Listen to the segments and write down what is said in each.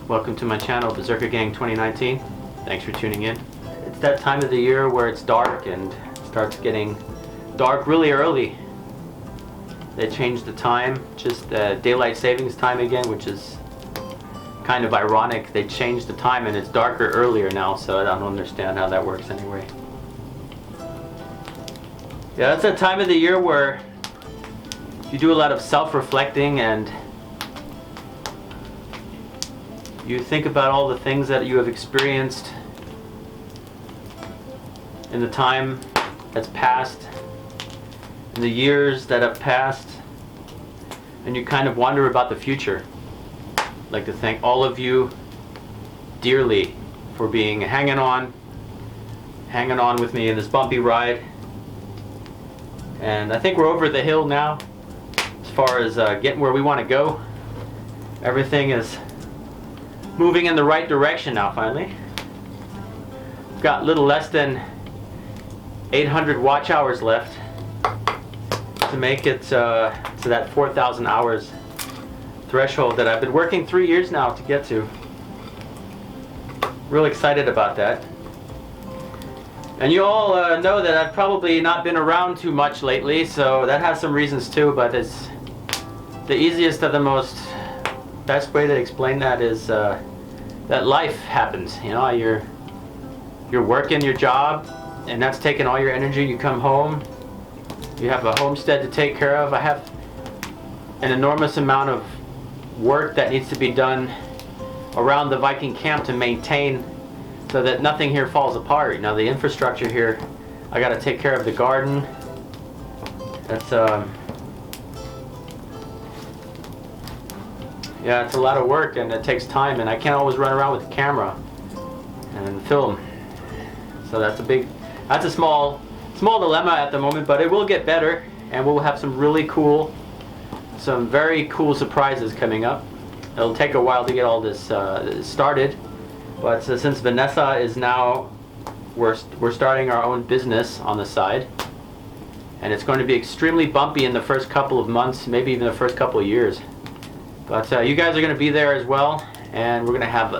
Welcome to my channel, Berserker Gang 2019. Thanks for tuning in. It's that time of the year where it's dark and starts getting dark really early. They changed the time, just daylight savings time again, which is kind of ironic. They changed the time and it's darker earlier now, so I don't understand how that works anyway. Yeah, that's a time of the year where you do a lot of self-reflecting and you think about all the things that you have experienced in the time that's passed, in the years that have passed, and you kind of wonder about the future. I'd like to thank all of you dearly for hanging on with me in this bumpy ride. And I think we're over the hill now as far as getting where we want to go. Everything is moving in the right direction now finally. We've got a little less than 800 watch hours left to make it to that 4,000 hours threshold that I've been working 3 years now to get to. Real excited about that. And you all know that I've probably not been around too much lately, so that has some reasons too, but it's the easiest of the best way to explain that is that life happens. You know, you're working your job and that's taking all your energy. You come home, you have a homestead to take care of. I have an enormous amount of work that needs to be done around the Viking camp to maintain so that nothing here falls apart. You know, the infrastructure here, I got to take care of the garden. That's yeah, it's a lot of work and it takes time, and I can't always run around with the camera and film. So that's a small dilemma at the moment, but it will get better and we'll have some very cool surprises coming up. It'll take a while to get all this started, but since Vanessa is now, we're starting our own business on the side, and it's going to be extremely bumpy in the first couple of months, maybe even the first couple of years. But you guys are going to be there as well, and we're going to have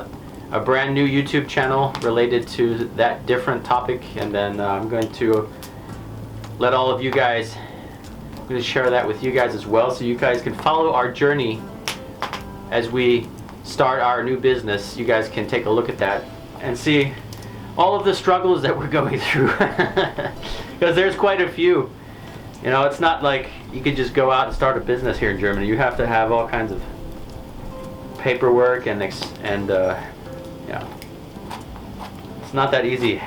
a brand new YouTube channel related to that different topic, and then I'm going to let all of you guys, I'm going to share that with you guys as well, so you guys can follow our journey as we start our new business. You guys can take a look at that and see all of the struggles that we're going through, because there's quite a few. You know, it's not like you could just go out and start a business here in Germany. You have to have all kinds of paperwork and yeah, it's not that easy,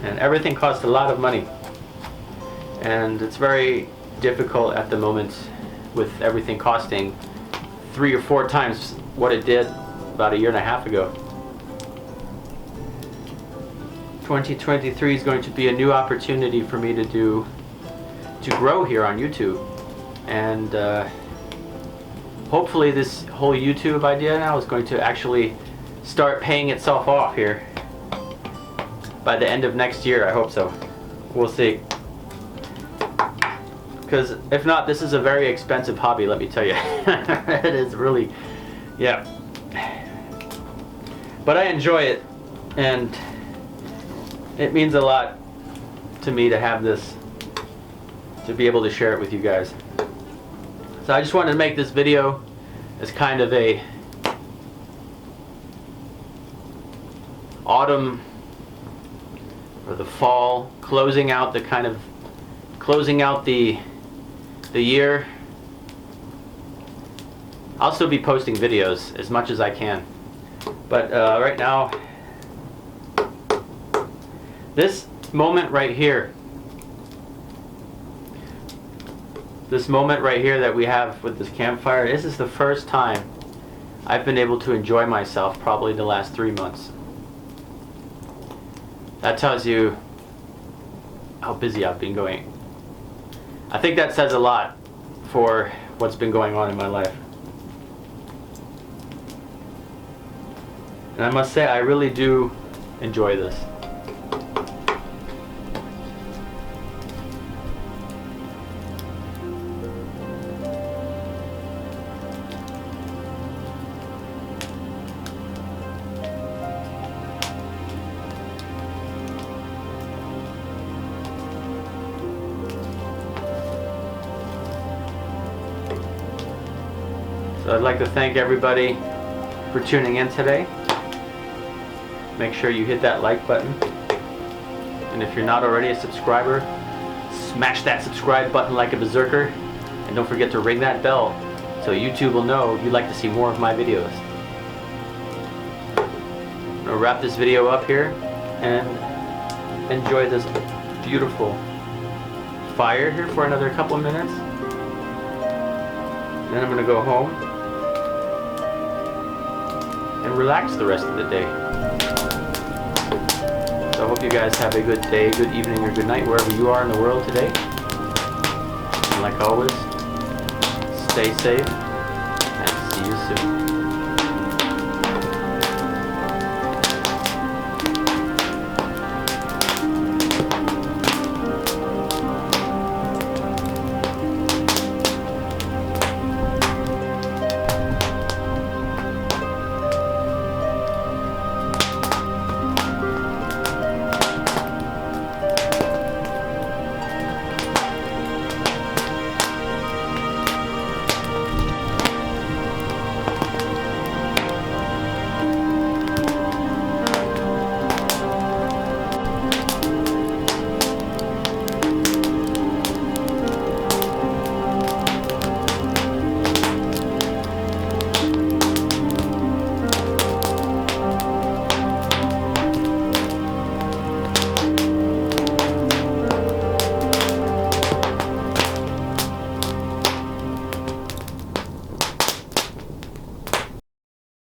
and everything costs a lot of money, and it's very difficult at the moment with everything costing 3 or 4 times what it did about a year and a half ago. 2023 is going to be a new opportunity for me to grow here on YouTube, and hopefully this whole YouTube idea now is going to actually start paying itself off here by the end of next year. I hope so. We'll see. Because if not, this is a very expensive hobby, let me tell you. It is really, yeah. But I enjoy it, and it means a lot to me to have this, to be able to share it with you guys. So I just wanted to make this video as kind of a autumn or the fall, closing out the year. I'll still be posting videos as much as I can, but right now, this moment right here that we have with this campfire, this is the first time I've been able to enjoy myself probably the last 3 months. That tells you how busy I've been going. I think that says a lot for what's been going on in my life. And I must say, I really do enjoy this. So I'd like to thank everybody for tuning in today. Make sure you hit that like button. And if you're not already a subscriber, smash that subscribe button like a berserker. And don't forget to ring that bell so YouTube will know you'd like to see more of my videos. I'm gonna wrap this video up here and enjoy this beautiful fire here for another couple of minutes. Then I'm gonna go home and relax the rest of the day. So I hope you guys have a good day, good evening, or good night wherever you are in the world today. And like always, stay safe and see you soon.